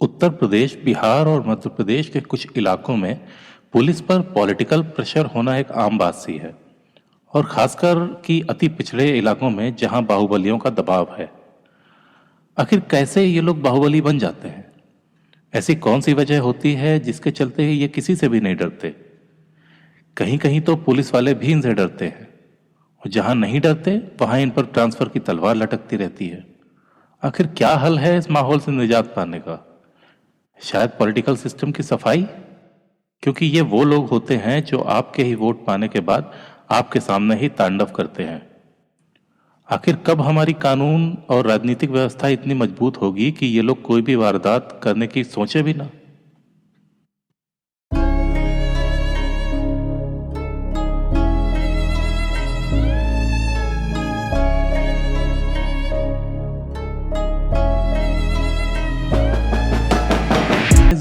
उत्तर प्रदेश, बिहार और मध्य प्रदेश के कुछ इलाकों में पुलिस पर पॉलिटिकल प्रेशर होना एक आम बात सी है। और खासकर कि अति पिछड़े इलाकों में जहां बाहुबलियों का दबाव है। आखिर कैसे ये लोग बाहुबली बन जाते हैं? ऐसी कौन सी वजह होती है जिसके चलते ये किसी से भी नहीं डरते? कहीं कहीं तो पुलिस वाले भी इनसे डरते हैं, और जहां नहीं डरते वहां इन पर ट्रांसफर की तलवार लटकती रहती है। आखिर क्या हल है इस माहौल से निजात पाने का? शायद पॉलिटिकल सिस्टम की सफाई, क्योंकि ये वो लोग होते हैं जो आपके ही वोट पाने के बाद आपके सामने ही तांडव करते हैं। आखिर कब हमारी कानून और राजनीतिक व्यवस्था इतनी मजबूत होगी कि ये लोग कोई भी वारदात करने की सोचे भी ना?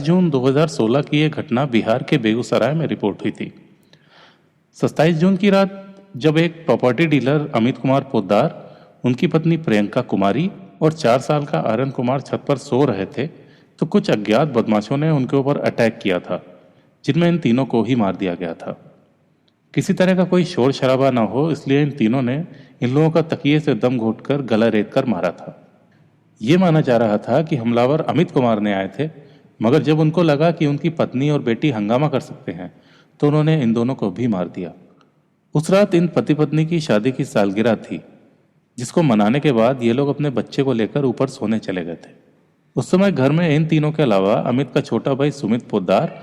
जून 2016 की यह घटना बिहार के बेगूसराय में रिपोर्ट हुई थी। 27 जून की रात जब एक प्रॉपर्टी डीलर अमित कुमार पोद्दार, उनकी पत्नी प्रियंका कुमारी और 4 साल का आर्यन कुमार छत पर सो रहे थे, तो कुछ अज्ञात बदमाशों ने उनके ऊपर अटैक किया था, जिनमें इन तीनों को ही मार दिया गया था। किसी तरह का कोई शोर शराबा ना हो, इसलिए इन तीनों ने इन लोगों का तकिए से दम घोंटकर गला रेत कर मारा था। ये माना जा रहा था कि हमलावर अमित कुमार ने आए थे, मगर जब उनको लगा कि उनकी पत्नी और बेटी हंगामा कर सकते हैं, तो उन्होंने इन दोनों को भी मार दिया। उस रात इन पति पत्नी की शादी की सालगिरह थी, जिसको मनाने के बाद ये लोग अपने बच्चे को लेकर ऊपर सोने चले गए थे। उस समय घर में इन तीनों के अलावा अमित का छोटा भाई सुमित पोद्दार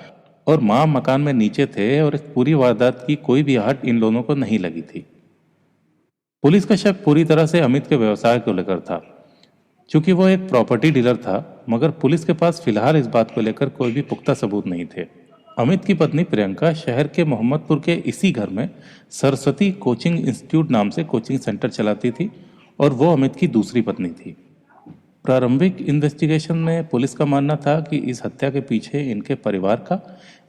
और मां मकान में नीचे थे, और इस पूरी वारदात की कोई भी आहट इन दोनों को नहीं लगी थी। पुलिस का शक पूरी तरह से अमित के व्यवसाय को लेकर था, क्योंकि वो एक प्रॉपर्टी डीलर था, मगर पुलिस के पास फिलहाल इस बात को लेकर कोई भी पुख्ता सबूत नहीं थे। अमित की पत्नी प्रियंका शहर के मोहम्मदपुर के इसी घर में सरस्वती कोचिंग इंस्टीट्यूट नाम से कोचिंग सेंटर चलाती थी, और वो अमित की दूसरी पत्नी थी। प्रारंभिक इन्वेस्टिगेशन में पुलिस का मानना था कि इस हत्या के पीछे इनके परिवार का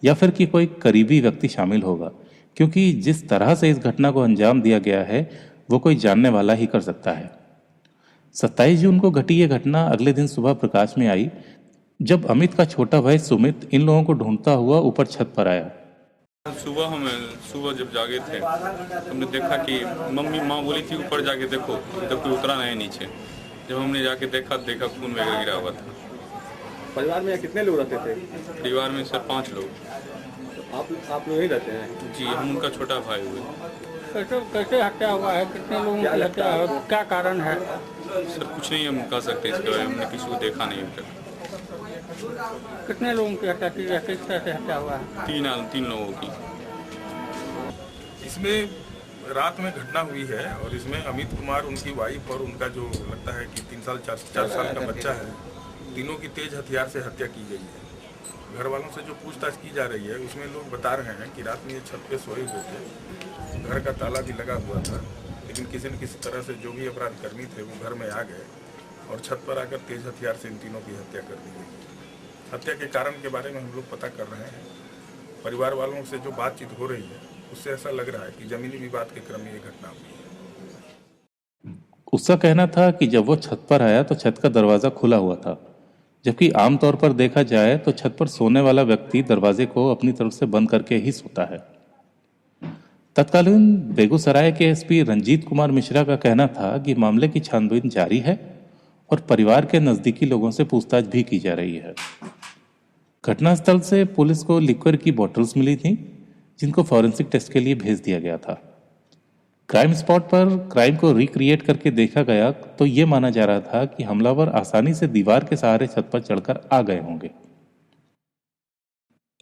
या फिर कि कोई करीबी व्यक्ति शामिल होगा, क्योंकि जिस तरह से इस घटना को अंजाम दिया गया है वो कोई जानने वाला ही कर सकता है। 27 जून को घटी ये घटना अगले दिन सुबह प्रकाश में आई, जब अमित का छोटा भाई सुमित इन लोगों को ढूंढता हुआ ऊपर छत पर आया। सुबह जब जागे थे हमने देखा कि माँ बोली थी ऊपर जाके देखो, तब कोई उतरा नहीं नीचे। जब हमने जाके देखा खून वगैरह गिरा हुआ था। परिवार में कितने लोग रहते थे? परिवार में सर 5 लोग। तो आप लोग ही रहते हैं? जी, हम उनका छोटा भाई हुए। कैसे हत्या हुआ है? कितने लोगों की हत्या है? क्या कारण है? सर कुछ नहीं हम कह सकते इसके बारे में, हमने किसी को देखा नहीं अभी तक। कितने लोगों की हत्या की है? किस तरह से हत्या हुआ है? 3 लोगों की। इसमें रात में घटना हुई है, और इसमें अमित कुमार, उनकी वाइफ और उनका जो लगता है कि 4 साल का बच्चा है, तीनों की तेज हथियार से हत्या की गई है। घर वालों से जो पूछताछ की जा रही है उसमें लोग बता रहे हैं कि रात में ये छत पे सोए हुए थे, घर का ताला भी लगा हुआ था, लेकिन किसी न किसी तरह से जो भी अपराध कर्मी थे वो घर में आ गए और छत पर आकर तेज हथियार से इन तीनों की हत्या कर दी गई। हत्या के कारण के बारे में हम लोग पता कर रहे हैं। परिवार वालों से जो बातचीत हो रही है उससे ऐसा लग रहा है कि जमीनी विवाद के क्रम में ये घटना हुई है। उसका कहना था कि जब वो छत पर आया तो छत का दरवाजा खुला हुआ था, जबकि आमतौर पर देखा जाए तो छत पर सोने वाला व्यक्ति दरवाजे को अपनी तरफ से बंद करके ही सोता है। तत्कालीन बेगूसराय के एसपी रंजीत कुमार मिश्रा का कहना था कि मामले की छानबीन जारी है और परिवार के नजदीकी लोगों से पूछताछ भी की जा रही है। घटनास्थल से पुलिस को लिक्विड की बोतल्स मिली थी, जिनको फॉरेंसिक टेस्ट के लिए भेज दिया गया था। क्राइम स्पॉट पर क्राइम को रिक्रिएट करके देखा गया तो ये माना जा रहा था कि हमलावर आसानी से दीवार के सहारे छत पर चढ़कर आ गए होंगे।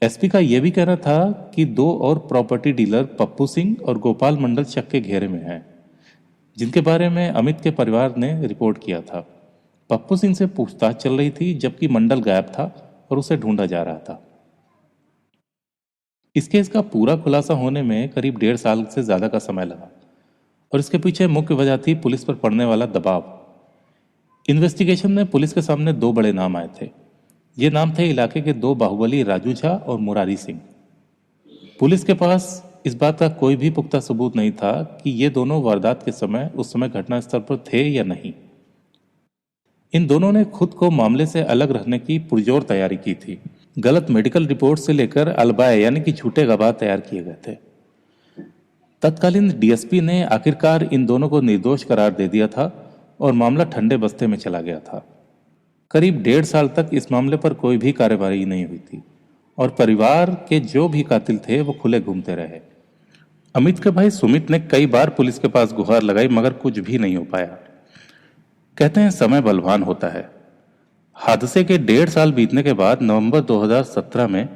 एसपी का यह भी कहना था कि 2 और प्रॉपर्टी डीलर पप्पू सिंह और गोपाल मंडल शक के घेरे में हैं, जिनके बारे में अमित के परिवार ने रिपोर्ट किया था। पप्पू सिंह से पूछताछ चल रही थी, जबकि मंडल गायब था और उसे ढूंढा जा रहा था। इस केस का पूरा खुलासा होने में करीब 1.5 साल से ज्यादा का समय लगा, और इसके पीछे मुख्य वजह थी पुलिस पर पड़ने वाला दबाव। इन्वेस्टिगेशन में पुलिस के सामने 2 बड़े नाम आए थे। ये नाम थे इलाके के 2 बाहुबली राजू झा और मुरारी सिंह। पुलिस के पास इस बात का कोई भी पुख्ता सबूत नहीं था कि ये दोनों वारदात के समय उस समय घटनास्थल पर थे या नहीं। इन दोनों ने खुद को मामले से अलग रखने की पुरजोर तैयारी की थी। गलत मेडिकल रिपोर्ट से लेकर अलबाए यानी कि झूठे गवाह तैयार किए गए थे। तत्कालीन डीएसपी ने आखिरकार इन दोनों को निर्दोष करार दे दिया था और मामला ठंडे बस्ते में चला गया था। करीब 1.5 साल तक इस मामले पर कोई भी कार्यवाही नहीं हुई थी और परिवार के जो भी कातिल थे वो खुले घूमते रहे। अमित के भाई सुमित ने कई बार पुलिस के पास गुहार लगाई मगर कुछ भी नहीं हो पाया। कहते हैं समय बलवान होता है। हादसे के 1.5 साल बीतने के बाद नवंबर 2017 में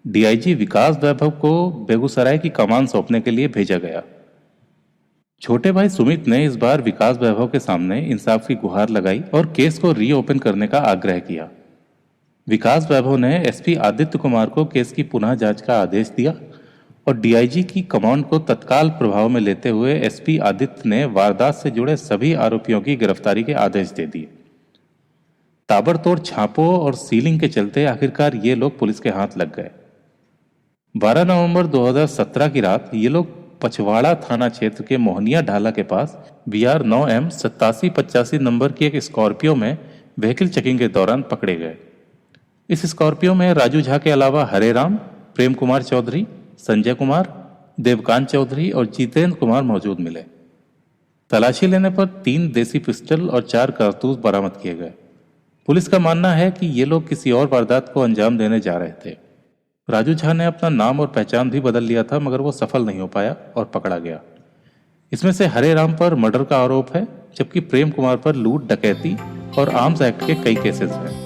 डीआईजी विकास वैभव को बेगूसराय की कमान सौंपने के लिए भेजा गया। छोटे भाई सुमित ने इस बार विकास वैभव के सामने इंसाफ की गुहार लगाई और केस को रीओपन करने का आग्रह किया। विकास वैभव ने एसपी आदित्य कुमार को केस की पुनः जांच का आदेश दिया और डीआईजी की कमांड को तत्काल प्रभाव में लेते हुए एसपी आदित्य ने वारदात से जुड़े सभी आरोपियों की गिरफ्तारी के आदेश दे दिए। ताबड़तोड़ छापों और सीलिंग के चलते आखिरकार ये लोग पुलिस के हाथ लग गए। 12 नवंबर 2017 की रात ये लोग पचवाड़ा थाना क्षेत्र के मोहनिया ढाला के पास BR 9M 8785 नंबर की एक स्कॉर्पियो में व्हीकल चेकिंग के दौरान पकड़े गए। इस स्कॉर्पियो में राजू झा के अलावा हरे राम, प्रेम कुमार चौधरी, संजय कुमार, देवकांत चौधरी और जितेंद्र कुमार मौजूद मिले। तलाशी लेने पर 3 देसी पिस्टल और 4 कारतूस बरामद किए गए। पुलिस का मानना है कि ये लोग किसी और वारदात को अंजाम देने जा रहे थे। राजू झा ने अपना नाम और पहचान भी बदल लिया था मगर वो सफल नहीं हो पाया और पकड़ा गया। इसमें से हरे राम पर मर्डर का आरोप है जबकि प्रेम कुमार पर लूट, डकैती और आर्म्स एक्ट के कई केसेस हैं।